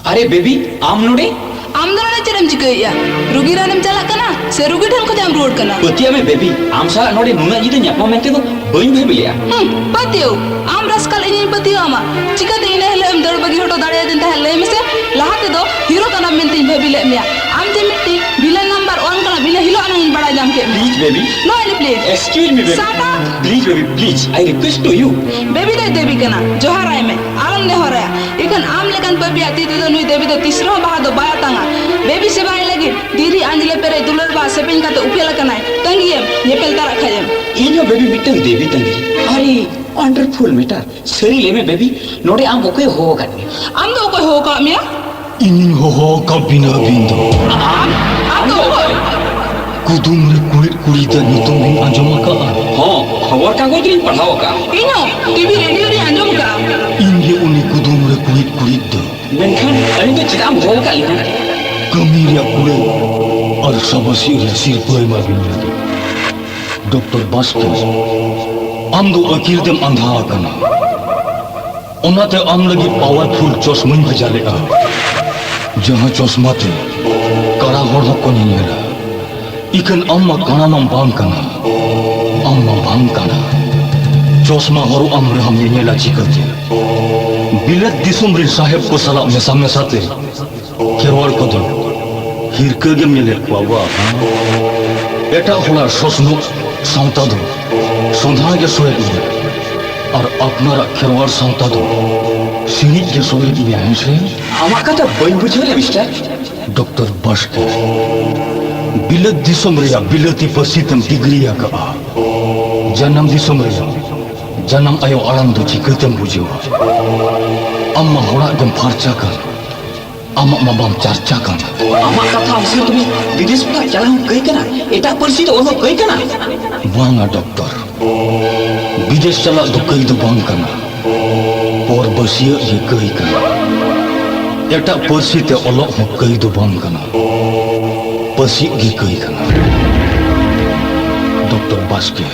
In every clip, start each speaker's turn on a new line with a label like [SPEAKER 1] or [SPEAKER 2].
[SPEAKER 1] अरे बेबी आम नोडे
[SPEAKER 2] आम दो ना चरम चिकया रुगी रानम चला कना से रुगी ठन को जाम रोड कना
[SPEAKER 1] पतिया में बेबी आम सा नोडे नुना जिदे न्यापा मेंते दो बइन भे बिलिया
[SPEAKER 2] पतियो आम रसकल इन पतियो आमा चिका दे इने हेले हम दड़ बगी हटो दाड़े दिन ता हेले में से लहाते दो हीरो कना मेंते भे बिले मिया आम जे मिट्टी बिले नंबर 1 कना बिले हिलो अना इन बड़ा जाम के
[SPEAKER 1] please baby
[SPEAKER 2] no any please
[SPEAKER 1] excuse me baby
[SPEAKER 2] साटा
[SPEAKER 1] please baby please I request to you
[SPEAKER 2] baby दे देवी कना जोहार आय में आलम ने हो रहा इकन आम लेकन पबी आती तो नुई देवी तो तीसरो बहा दो बाया तंगा बेबी से बाय लगी दीदी अंजले पेरे दुलर बा सेपिन का तो उपेला कनाय तंगियम ये पेलता रखायम
[SPEAKER 1] इनो बेबी मिटन देवी तंगी अरे वंडरफुल मीटर सरी ले में बेबी नोडे आम को कोई हो गन
[SPEAKER 2] आम दो कोई हो का मिया
[SPEAKER 3] inin ho ka bina bindo
[SPEAKER 2] आम दो कोई
[SPEAKER 3] kudum re kulit dan nitung ring anjom ka
[SPEAKER 1] हां खबर कागज री पढ़ाओ का
[SPEAKER 2] इनो टीवी रेडियो रे अंजम का
[SPEAKER 3] inge uni kudum re kulit da
[SPEAKER 1] मेनखान अरे तो चिदाम हो का इना
[SPEAKER 3] kami ria kule ar sabasi re sir pai ma bindo Dr. Basker am do akil dem andha kana onate am lagi powerful chosma bhajale a jaha chosma te kara hor ko niyera ikan amma kana nam bang kana amma bang kana chosma horu amre ham nyela chikate bilat disum rin saheb ko sala mesame sate kherwal ko do hirka ge mele kwawa eta hola sosno sauta do sondha ge soe और अपना Kherwar Santa दो scenic के सोए की है से
[SPEAKER 1] आमा का तो बइन बुझले मिस्टर
[SPEAKER 3] डॉक्टर बास्कर बिलत दिसम रिया बिलती पसितम डिग्रिया का जन्म दिसम रिया जन्म आयो आलम दो चिकतम बुझो अम्मा होड़ा गम फारचा कर अम्मा मबाम चर्चा कर
[SPEAKER 1] आमा का था हमसे तुम्हें विदेश पर चला हूं कहीं कना एटा परसी तो ओनो कहीं कना
[SPEAKER 3] वांगा डॉक्टर विदेश चला तो कई तो बांग करना और बसिया ये कई करना एटा परसी ते ओलो हो कई तो बांग करना परसी ये कई करना डॉक्टर बास्के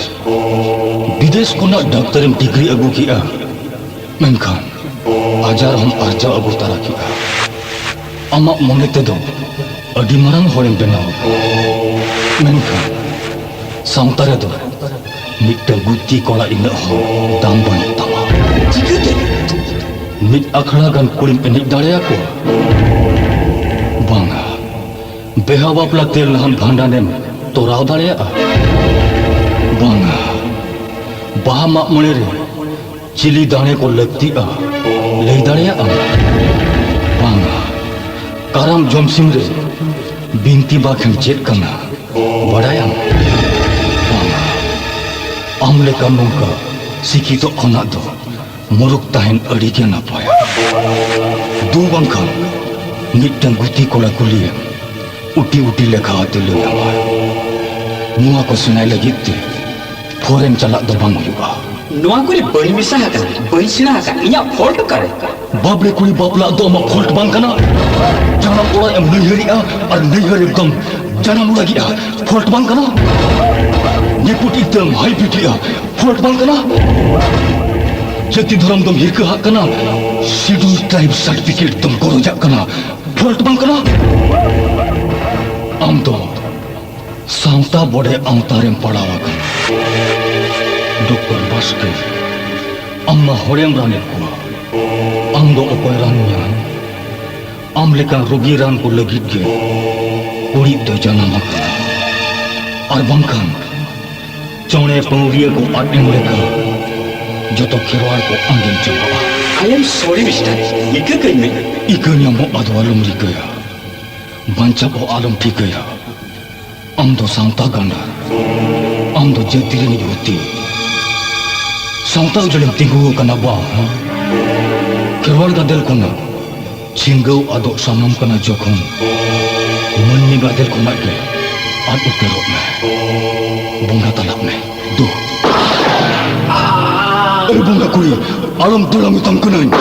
[SPEAKER 3] विदेश को ना डॉक्टर में डिग्री अगु किया मेनखान आजार हम आर्जा अगु तारा किया अमा मोने ते दो अडी मरंग होरें बनाओ मेनखान सांतारे दो मिट्टा गुत्ती कोला इन हो दाम बन तमा
[SPEAKER 1] चिकते
[SPEAKER 3] मिट अखड़ा गन कुड़िम एनिक दाड़िया को बांगा बेहा बापला तेल लहन भांडाने में तो राव दाड़िया बांगा बाहा माक मणे रे चिली दाने को लगती ले दाड़िया बांगा कारम जमसिम रे बिनती बाखें चेक करना बड़ाया आमले का नौका सीखी तो अना दो मुरुक ताहन अड़ी के ना पाया दो बंखा मिट्टन गुती कोला कुलिए उटी उटी लेखा आते ले हमारे मुआ को सुनाई लगी थे फौरन चला दो बंग युगा
[SPEAKER 1] नोआ कोई बड़ी मिसा है का बड़ी सिना है का इया फॉल्ट करे
[SPEAKER 3] बाबले कोई बाबला दो मा फॉल्ट बंग करना जाना उड़ा एम नहीं हरिया और नहीं हरि एकदम जाना उड़ा गया फॉल्ट बंग करना ये पुट एकदम हाई पिटिया फॉल्ट बंग करना जति धर्म दम हिरक हाक करना शेड्यूल ट्राइब सर्टिफिकेट दम करो जा करना फॉल्ट बंग करना आम तो सांता बड़े अवतारें पड़ावा करना डॉक्टर बास्कर अम्मा होरेम राने को आम दो अकोय रानिया आम लेकर रोगी रान को लगित गे उड़ी तो जन्म करना और बंकन चौड़े पौरिये को आटेम लेकर जो तो खिरवाड़ को अंगन चला
[SPEAKER 1] आई एम सॉरी मिस्टर इके कहीं में
[SPEAKER 3] इकनिया मो अदवालम री गया बंचा को आलम ठीक गया हम तो सांता गंडा हम तो जतिरे नहीं होती सांता जलम तिगु कना बा खिरवाड़ का दिल को ना छिंगो अदो सामम कना जोखम मन्नी का दिल को ना के आद उतरो में bunga talak me do bunga kuri alam tulang hitam kuning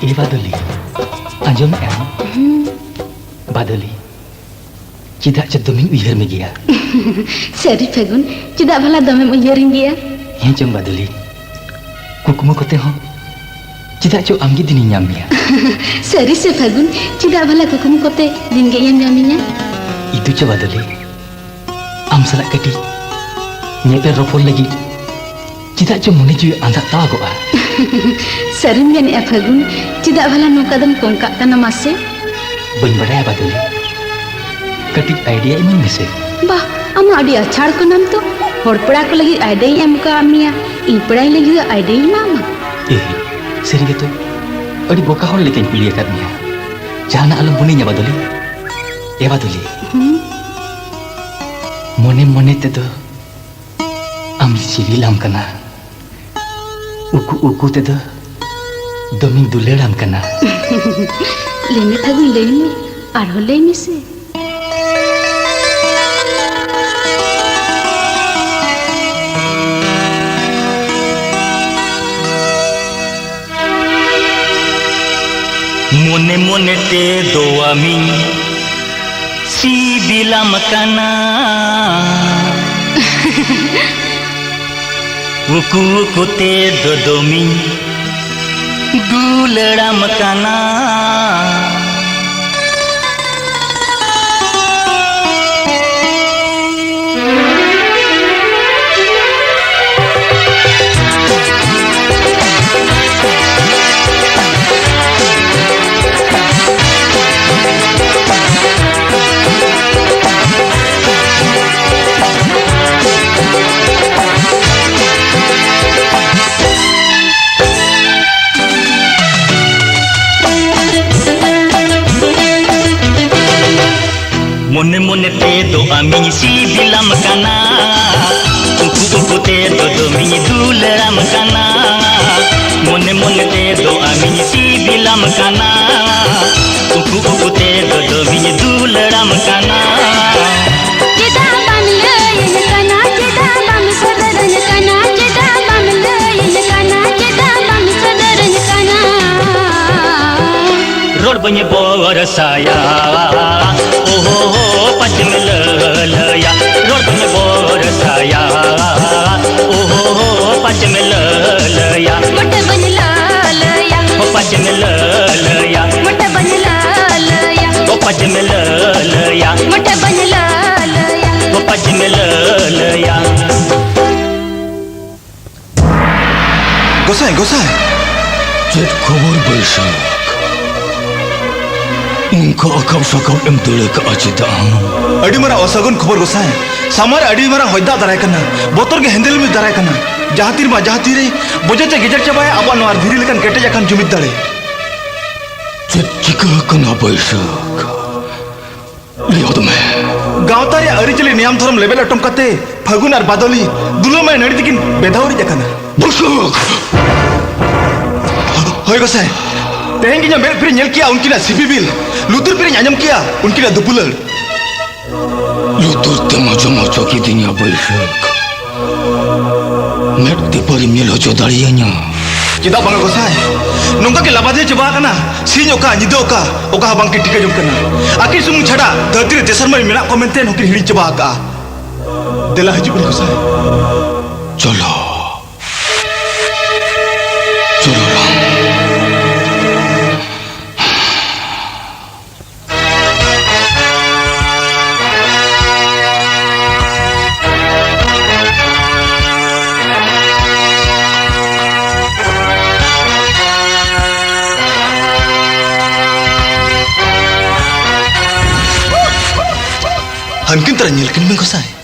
[SPEAKER 3] A Badli आंजम M बादली चिदा चदमिन उयहर में गया
[SPEAKER 4] सरी फगुन चिदा भला दमे उयहर गया
[SPEAKER 3] हे चम बादली कुकुम कोते हो चिदा चो आमगी दिन ᱧᱟᱢᱤया
[SPEAKER 4] सरी से फगुन चिदा भला कुकुम कोते दिन गे ᱧᱟᱢᱤया
[SPEAKER 3] itu coba dulu am salak kati nyepel ropol lagi tidak cuma menuju anda tahu ah
[SPEAKER 4] सरिन गन ए फगुन चिदा भला नो कदम कोंका तना मासे
[SPEAKER 3] बन बड़ा है बादल कटी आइडिया इमन में से
[SPEAKER 4] बा अम आडी अछाड़ को नाम तो होड़पड़ा को लगी आइडिया एम का आमिया इन पढ़ाई लगी idea mama
[SPEAKER 3] eh seri gitu adi boka hol lekin pilih katnya jangan alam buninya baduli ya baduli mone te do am sibilam kana uku te do doming duleram kana
[SPEAKER 4] लेने फगुन लेने और हो लेने से
[SPEAKER 5] मोने मोने ते दो आमी सी बिलाम काना उकु उकु ते दो दोमी दुलड़ाम काना मोने मोने ते दो आमी सी बिलाम काना उकु उकु ते दो दोमी दुलड़ाम काना मोने मोने ते दो आमी सी बिलाम काना उकु उकु ते दो दोमी दुलड़ाम काना
[SPEAKER 4] चिदा बम लेन कना चिदा बम सदरन कना चिदा बम लेन कना चिदा बम सदरन कना
[SPEAKER 5] रोड बने बोर साया ओहो पश्चिम ललया रोड बने बोर साया ओहो पश्चिम ललया
[SPEAKER 4] मोट बन लालया
[SPEAKER 5] ओ पश्चिम ललया
[SPEAKER 4] मोट बन लालया
[SPEAKER 5] ओ पश्चिम ललया
[SPEAKER 4] मोट बन लालया
[SPEAKER 5] ओ पश्चिम ललया
[SPEAKER 6] गोसाई गोसाई
[SPEAKER 3] चेत खबर बैसाख इनका अकब सकब एम दले का अचिता
[SPEAKER 6] अड़ी मरा असगुन खबर गोसाई सामर अड़ी मरा होयदा दाराय कना बोतर के हैंडल में दाराय कना जहातीर मा जहातीरे बजते गेजर चबाय अब नवार धीरे लेकन केटे जखन जुमित दारे
[SPEAKER 3] चेत चिका कना बैसाख लियोद में
[SPEAKER 6] गावतारे अरिचले नियम धर्म लेवल अटम कते फगुन और बादली दुलो में नड़ी दिकिन बेधावरी जखना
[SPEAKER 3] बैसाख
[SPEAKER 6] होय गोसाई तेहें की मेल फिर नेल किया उनकी ना सिपिबिल लुतुर फिर आंजम किया उनकी ना दुपुलर
[SPEAKER 3] लुतुर ते मजो की दुनिया बैसाख मेट ते परि मेलो जो दाड़ियाnya
[SPEAKER 6] चिदा बांगा गोसाई नोंका के लाबादे चबा कना सिन ओका निदो ओका बांग के टिका जम कना आखिर सुमु छड़ा धरती रे देसर में मेना कमेंटे नोकी हिड़ी चबा का देला हजिबुल गोसाई
[SPEAKER 3] चलो चलो राम
[SPEAKER 6] हनकिन तरह नेलकिन में गोसाई